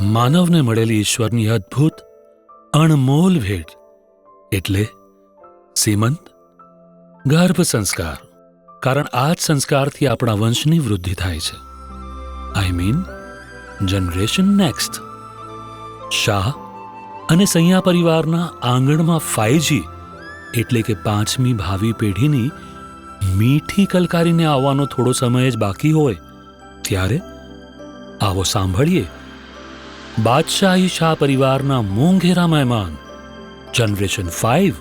માનવને મળેલી ઈશ્વરની અદ્ભુત અણમોલ ભેટ એટલે સીમંત ગર્ભ સંસ્કાર. કારણ આ જ સંસ્કારથી આપણા વંશની વૃદ્ધિ થાય છે. I mean generation next. Shah અને સૈયા પરિવારના આંગણમાં 5G એટલે કે 5મી ભાવિ પેઢીની મીઠી કલકારીને આવવાનો થોડો સમય જ બાકી હોય ત્યારે આવો સાંભળીએ બાદશાહી શાહ પરિવારના મોંઘેરા મહેમાન generation 5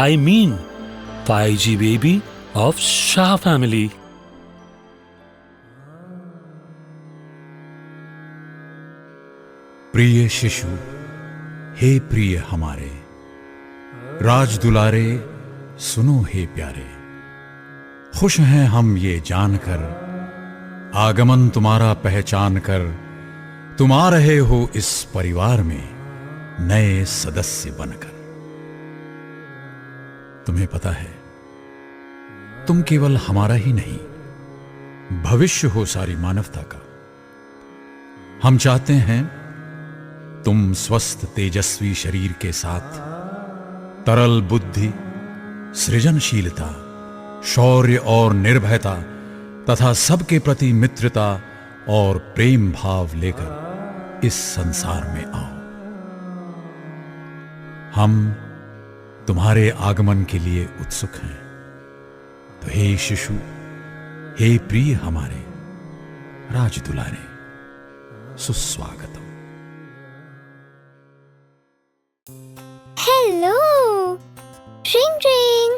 I mean 5G baby of Shah family. प्रिय शिशु, हे प्रिय हमारे, राज दुलारे सुनो हे प्यारे, खुश हैं हम ये जानकर आगमन तुम्हारा पहचान कर तुम आ रहे हो इस परिवार में नए सदस्य बनकर. तुम्हें पता है तुम केवल हमारा ही नहीं भविष्य हो सारी मानवता का. हम चाहते हैं तुम स्वस्थ तेजस्वी शरीर के साथ तरल बुद्धि, सृजनशीलता, शौर्य और निर्भयता तथा सबके प्रति मित्रता और प्रेम भाव लेकर इस संसार में आओ. हम तुम्हारे आगमन के लिए उत्सुक हैं. तो हे शिशु, हे प्रिय हमारे, राज दुलारे, सुस्वागतम. Hello, ring ring.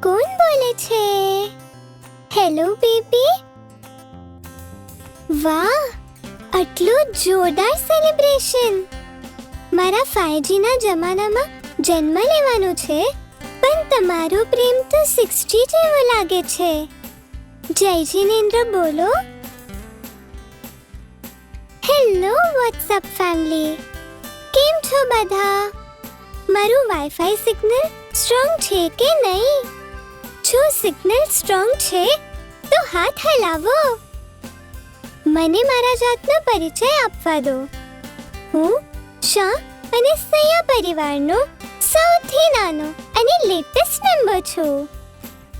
કોણ બોલે છે? Hello baby. વાહ, આટલું જોરદાર સેલિબ્રેશન. મારા 5G ના જમાનામાં જન્મ લેવાનો છે, પણ તમારો પ્રેમ તો 6G જેવો લાગે છે. જય જિનેન્દ્ર બોલો. હેલો વોટ્સઅપ ફેમિલી, કેમ છો બધા? મારું વાઈફાઈ સિગ્નલ સ્ટ્રોંગ છે કે નહીં? જો સિગ્નલ સ્ટ્રોંગ છે તો હાથ હલાવો. મને મારા જાતનો પરિચય આપવા દો. હું શાહ અને સૈયા પરિવારનો સૌથી નાનો અને લેટેસ્ટ મેમ્બર છું.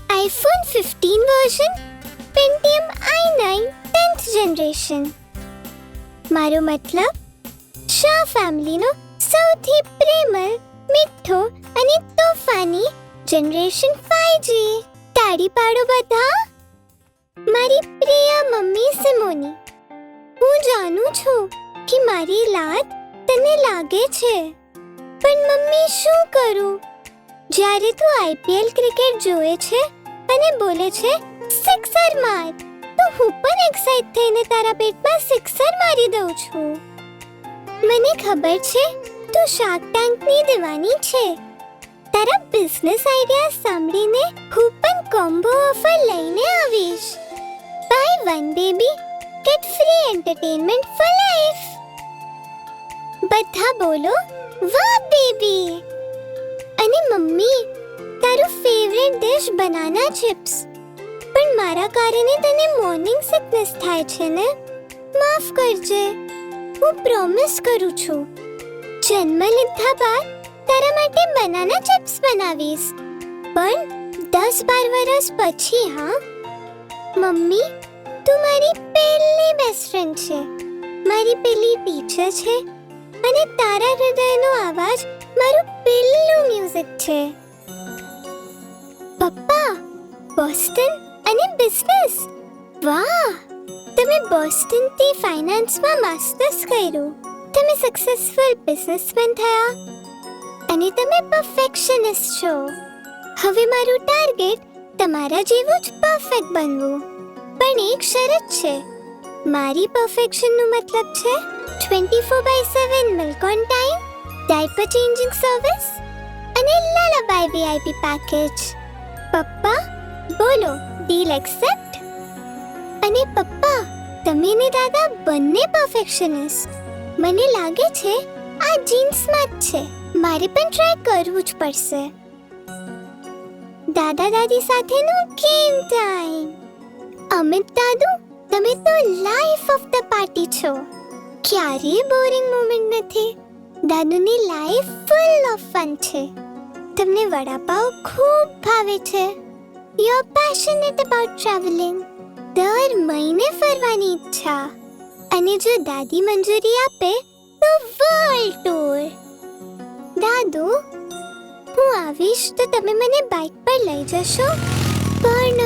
IPhone 15 version, Pentium i9 10th generation. મારો મતલબ શાહ ફેમિલીનો સૌથી પ્રેમળ, મીઠો અને તોફાની જનરેશન 5G. તાળી પાડો બધા. મારી પ્રિય મમ્મી સિમોની, હું જાણું છું કે મારી લાત તને લાગે છે, પણ મમ્મી શું કરું? જ્યારે તું IPL ક્રિકેટ જોવે છે અને બોલે છે સિક્સર માર, તો હું પણ એક્સાઇટ થઈને તારા પેટમાં સિક્સર મારી દઉં છું. મને ખબર છે તું શાર્ક ટેન્કની દીવાની છે. તારા બિઝનેસ આઈડિયા સાંભળીને હું પણ કોમ્બો ઓફર લઈને આવીશ. Buy one baby get free entertainment for life. બધા બોલો વાહ બેબી. અને મમ્મી, તારું ફેવરેટ ડિશ બનાના ચિપ્સ. પણ મારા કારણે તને મોર્નિંગ સિકનેસ થાય છે ને? માફ કરજે, હું પ્રોમિસ કરું છું જન્મ લીધા બાદ તારા માટે બનાના ચિપ્સ બનાવીશ, પણ 10-12 વર્ષ પછી. હા મમ્મી, તું મારી પહેલી બેસ્ટ ફ્રેન્ડ છે, મારી પહેલી ટીચર છે, અને તારા હૃદયનો અવાજ મારું પહેલું મ્યુઝિક છે. પપ્પા, બોસ્ટન અને બિઝનેસ. વાહ, તમે બોસ્ટનથી ફાઇનાન્સમાં માસ્ટર્સ કર્યું, તમે સક્સેસફુલ બિઝનેસમેન થયા, અને તમે પરફેક્શનિસ્ટ છો. હવે મારું ટાર્ગેટ તમારા જેવું જ પરફેક્ટ બનવું. પણ એક શરત છે. મારી પરફેક્શનનું મતલબ છે 24/7 milk on time, diaper changing service અને લલાબાય VIP પેકેજ. પપ્પા બોલો, ડીલ એક્સેપ્ટ? અને પપ્પા, તમે ને દાદા બંને પરફેક્શનિસ્ટ. મને લાગે છે આ જીન્સમાં જ છે. મારે પણ ટ્રાય કરવું જ પડશે. દાદા દાદી સાથેનો ગેમ ટાઈમ. અમિત દાદુ, તમે તો લાઈફ ઓફ ધ પાર્ટી છો. ક્યારેય બોરિંગ મોમેન્ટ નથી. દાદુની લાઈફ ફૂલ ઓફ ફન છે. તમને વડાપાવ ખૂબ ભાવે છે. You are passionate about travelling. દર મહિને ફરવાની ઈચ્છા. અને જો દાદી મંજૂરી આપે તો વર્લ્ડ ટૂર. દાદુ, હું આવીશ તો તમે મને બાઇક પર લઈ જશો? પણ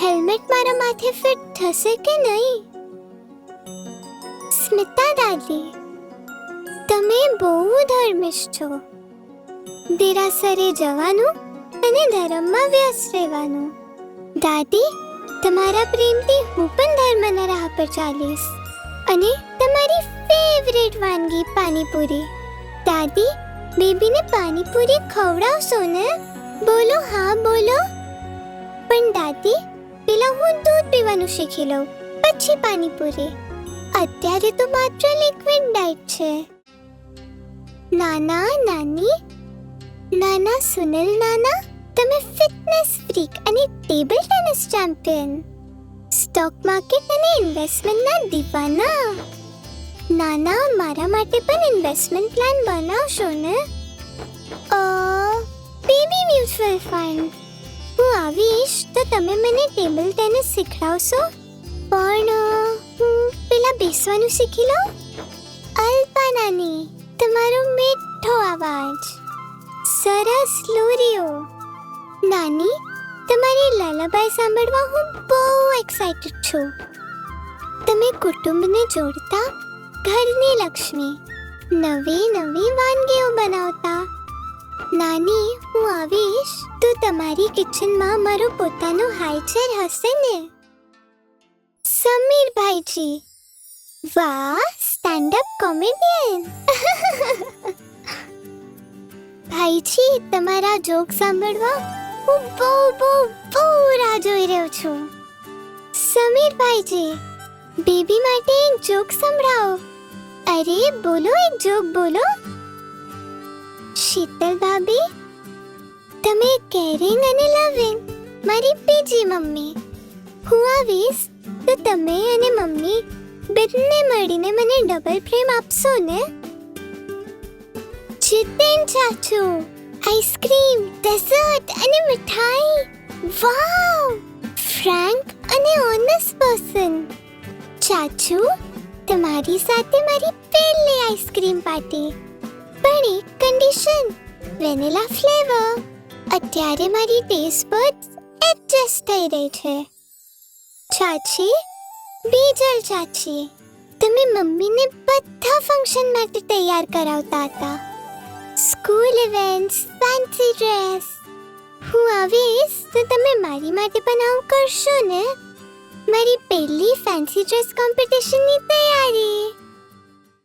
હેલ્મેટ મારા માથે ફિટ થશે કે નહીં? સ્મિતા દાદી, તમે બહુ ધર્મિષ્ઠ છો. દેરાસરે જવાનું અને ધર્મમાં વ્યસ્ત રહેવાનું. દાદી, તમારા પ્રેમથી હું પણ ધર્મના રાહ પર ચાલીશ. અને તમારી ફેવરેટ વાનગી પાણીપુરી. દાદી, બેબીને પાણીપુરી ખવડાવશો ને? બોલો હા બોલો. પણ દાદી, પેલા હું દૂધ પીવાનું શીખી લઉં, પછી પાણીપુરી. અત્યારે તો માત્ર લિક્વિડ ડાયટ છે. નાના નાની, નાના સુનિલ નાના, તમે ફિટનેસ ફ્રીક અને table tennis champion, stock market અને ઇન્વેસ્ટમેન્ટના દીવાના. નાના, મારા માટે પણ ઇન્વેસ્ટમેન્ટ પ્લાન બનાવશો ને? Baby mutual fund. હું આવીશ તો તમે મને ટેબલ ટેનિસ શીખડાવશો? પણ હું પેલા બેસવાનું શીખી લઉં. અલ્પા નાની, તમારો મીઠો અવાજ, સરસ લોરીઓ. નાની, તમારી લલાબાઈ સાંભળવા હું બહુ એક્સાઇટેડ છું. તમે કુટુંબને જોડતા, ઘરની લક્ષ્મી, નવી નવી વાનગીઓ બનાવતા. નાની, હું આવીશ તો તમારી કિચનમાં મારો પોતાનો હાઈ ચેર હશે ને? સમીર ભાઈજી, વાહ, સ્ટેન્ડ અપ કોમેડિયન. ભાઈજી, તમારા જોક સાંભળવા હું બહુ બહુ બહુ રાહ જોઈ રહ્યો છું. સમીર ભાઈજી, બેબી માટે એક જોક સંભળાવો. અરે બોલો, એક જોક બોલો. શીતલ ભાભી, તમે કેરિંગ અને લવિંગ, મારી બીજી મમ્મી. હું આવીશ તો તમે અને મમ્મી બંને મળીને મને ડબલ પ્રેમ આપશો ને? જીતેન ચાચુ, આઈસ્ક્રીમ, ડેઝર્ટ અને મીઠાઈ. વાવ! ફ્રેન્ક અને ઓનેસ્ટ પર્સન. ચાચુ, તમારી સાથે મારી પહેલી આઈસ્ક્રીમ પાર્ટી. પણ એક કન્ડિશન, વેનીલા ફ્લેવર. અત્યારે મારી ટેસ્ટ બડ્સ એડજસ્ટ થઈ રહી છે. ચાચી, બીજલ ચાચી, તમે મમ્મીને બધા ફંક્શન માટે તૈયાર કરાવતા હતા. School events, fancy dress. હું આવીશ તો તમે મારી માટે પણ આવું કરશો ને? મારી પહેલી ફેન્સી ડ્રેસ કોમ્પિટિશનની તૈયારી.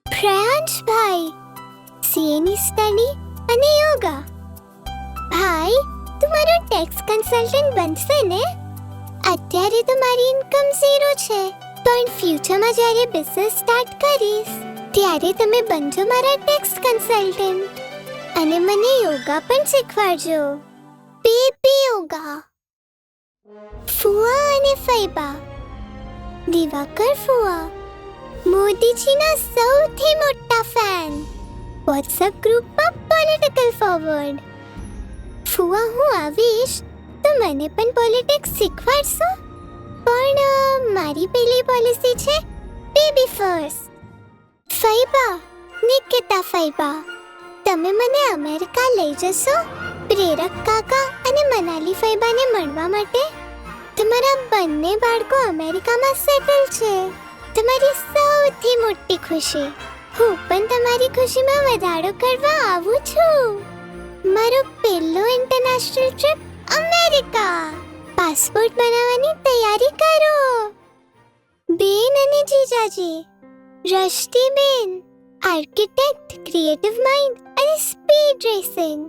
પ્રાંશભાઈ, સીએની સ્ટડી અને યોગા. ભાઈ, તું મારો ટેક્સ કન્સલ્ટન્ટ બનશે ને? અત્યારે તો મારી ઇન્કમ 0 છે, પણ ફ્યુચરમાં જ્યારે બિઝનેસ સ્ટાર્ટ કરીશ ત્યારે તમે બનજો મારા ટેક્સ કન્સલ્ટન્ટ. અને મને યોગા પણ શીખવાડજો, બેબી યોગા. ફુવા અને ફૈબા. દિવાકર ફુવા, મોદીજીના સૌથી મોટા ફેન. વોટ્સએપ ગ્રુપમાં પોલિટિકલ ફોરવર્ડ. ફુવા, હું આવીશ તો મને પણ પોલિટિક્સ શીખવાડશો? પણ મારી પહેલી પોલિસી છે બેબી ફર્સ્ટ. ફૈબા, નિકિતા ફૈબા, તમે મને અમેરિકા લઈ જશો પ્રેરક કાકા અને મનાલી ફૈબાને મળવા માટે? તમારા બંને બાળકો અમેરિકામાં સેટલ છે. તમારી સૌથી મોટી ખુશી. હું પણ તમારી ખુશીમાં વધારો કરવા આવું છું. મારો પહેલો ઇન્ટરનેશનલ ટ્રીપ અમેરિકા. પાસપોર્ટ બનાવવાની તૈયારી કરો. બેન અને જીજાજી, રશ્ટિબેન, આર્કિટેક્ટ, ક્રિએટિવ માઇન્ડ અને સ્પીડ રેસિંગ.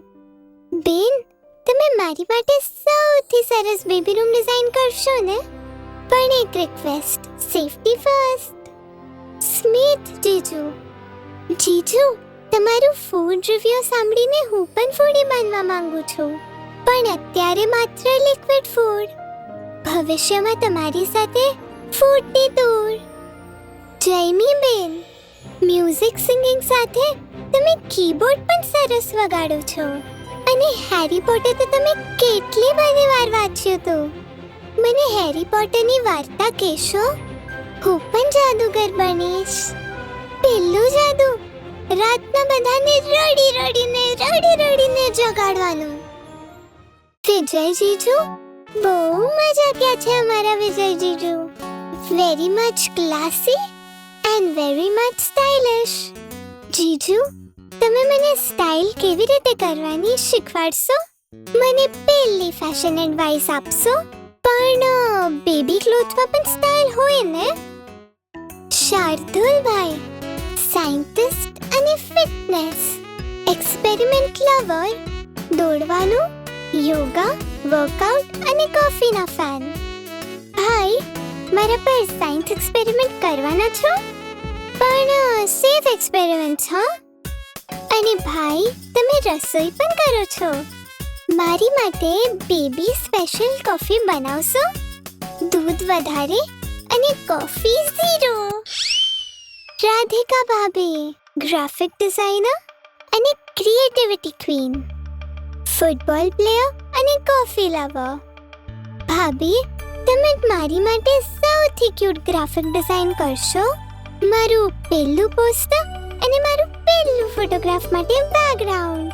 બેન, તમે મારી માટે સૌથી સરસ બેબી રૂમ ડિઝાઇન કરશો ને? પણ એક રિક્વેસ્ટ, સેફટી ફર્સ્ટ. સ્મિત જીજુ, જીજુ, તમારું ફૂડ રિવ્યુ સાંભળીને હું પણ ફૂડી બનવા માંગુ છું, પણ અત્યારે માત્ર લિક્વિડ ફૂડ. ભવિષ્યમાં તમારી સાથે ફૂડની ટૂર. જયમી બેન, મ્યુઝિક સિંગિંગ સાથે તમે કીબોર્ડ પણ સરસ વગાડો છો. અને હેરી પોટર તો તમે કેટલી બધી વાર વાંચ્યું હતું. મને હેરી પોટરની વાર્તા કહેશો? હું પણ જાદુગર બનીશ. પેલું જાદુ, રાતના બધાને રડીને જગાડવાનું. વિજય જીજુ, બહુ મજા ક્યાં છે અમારા વિજય જીજુ. Very much classy and very much stylish. જીજુ, તમે મને સ્ટાઇલ કેવી રીતે કરવાની શીખવાડશો? મને પહેલી ફેશન એડવાઇસ આપશો? પણ બેબી ક્લોથમાં પણ સ્ટાઇલ હોય ને? શાર્દુલભાઈ, સાયન્ટિસ્ટ અને ફિટનેસ, એક્સપેરિમેન્ટ લવર, દોડવાનું, યોગા, વર્કઆઉટ અને કોફીના ફેન. ભાઈ, મારા પર સાયન્સ એક્સપેરિમેન્ટ કરવાના છો? પણ સેફ એક્સપેરિમેન્ટ, હા? અને ભાઈ, તમે રસોઈ પણ કરો છો. મારી માટે બેબી સ્પેશિયલ કોફી બનાવશો? દૂધ વધારે અને કોફી 0. રાધિકા ભાભી, ગ્રાફિક ડિઝાઇનર અને ક્રિએટિવિટી ક્વીન, ફૂટબોલ પ્લેયર અને કોફી લવર. ભાભી, તમે મારી માટે સૌથી ક્યુટ ગ્રાફિક ડિઝાઇન કરશો? મારું પહેલું પોસ્ટર અને મારું પહેલું ફોટોગ્રાફ માટે બેકગ્રાઉન્ડ.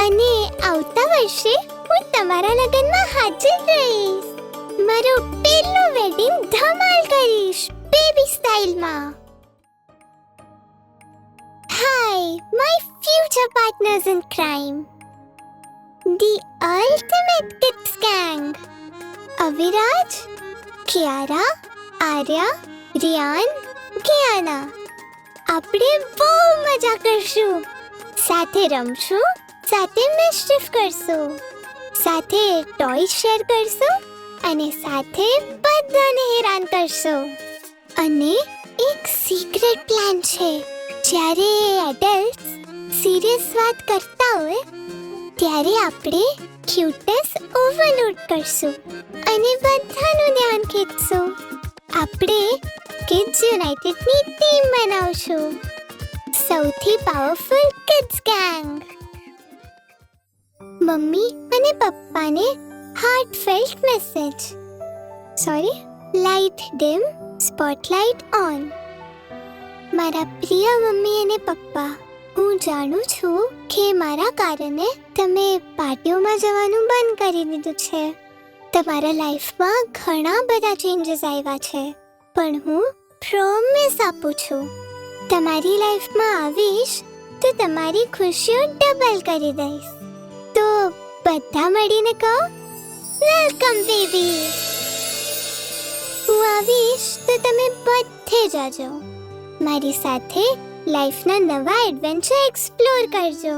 અને આવતા વર્ષે હું તમારા લગ્નમાં હાજર રહીશ. મારું પહેલું વેડિંગ ધમાલ કરીશ, બેબી સ્ટાઇલમાં. Hi, my future partners in crime, the ultimate kids gang. Aviraj, Kiara, Arya, Riyan, Kiana. આપણે બહુ મજા કરશું. સાથે રમશું, સાથે મિસ્ચીફ કરશું, સાથે ટોય શેર કરશું અને સાથે બધાને હેરાન કરશું. અને એક સિક્રેટ પ્લાન છે. જ્યારે એડલ્ટ્સ સિરિયસ વાત કરતા હોય ત્યારે આપણે ક્યુટનેસ ઓવરલોડ કરશું અને બધાનું ધ્યાન ખેંચશું. આપણે કિડ્સ યુનાઇટેડની ટીમ બનાવશું, સૌથી પાવરફુલ કિડ્સ ગેંગ. મમ્મી અને પપ્પાને heartfelt message. Light dim, spotlight on. મારા પ્રિય મમ્મી અને પપ્પા, હું જાણું છું કે મારા કારણે તમે પાર્ટીઓમાં જવાનું બંધ કરી દીધું છે. તમારા લાઈફમાં ઘણા બધા ચેન્જીસ આવ્યા છે. પણ હું પ્રોમિસ આપું છું, તમારી લાઈફમાં આવીશ તો તમારી ખુશીઓ ડબલ કરી દઈશ. તો બધા મળીને કહો, વેલકમ બેબી. હું આવીશ તો તમે બધે જાજો. મારી સાથે લાઈફના નવા એડવેન્ચર એક્સપ્લોર કરજો.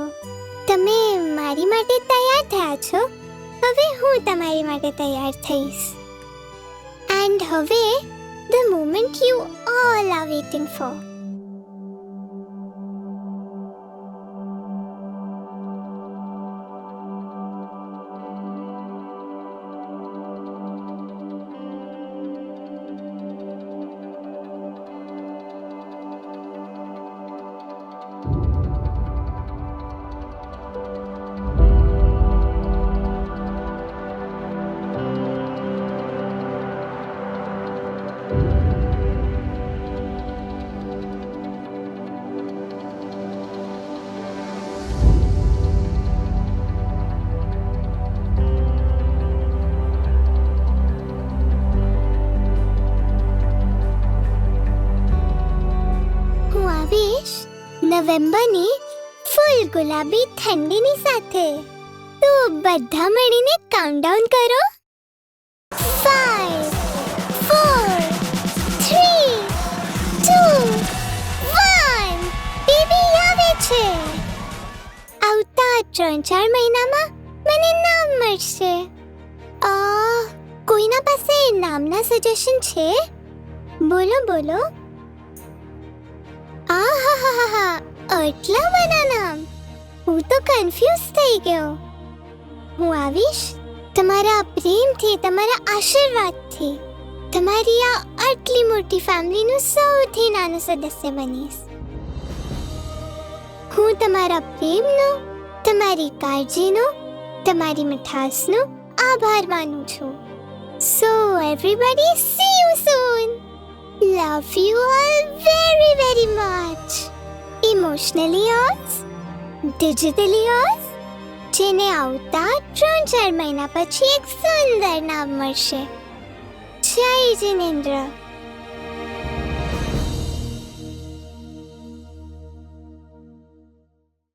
તમે મારી માટે તૈયાર થયા છો, હવે હું તમારી માટે તૈયાર થઈશ. એન્ડ હવે the moment you all are waiting for. નવેમ્બરની ફૂલ ગુલાબી ઠંડીની સાથે. તો બધા મળીને કાઉન્ટડાઉન કરો. 5, 4, 3, 2, 1. બેબી આવે છે. આવતા 3-4 મહિનામાં મને નામ મળશે. કોઈના પાસે નામના સજેશન છે? બોલો બોલો. આહાહાહા, આટલા બધા નામ! હું તો કન્ફ્યુઝ થઈ ગયો. હું આવીશ તમારા પ્રેમથી, તમારા આશીર્વાદથી. તમારી આ આટલી મોટી ફેમિલીનું સૌથી નાનું સદસ્ય બનીશ. હું તમારા પ્રેમનો, તમારી કાળજીનો, તમારી મીઠાશનો આભાર માનું છું. So everybody, see you soon. Love you all very very much. Emotionally yours, digitally yours. જેને આવતા 3-4 મહિના પછી એક સુંદર નામ મળશે. જય જિનેન્દ્ર.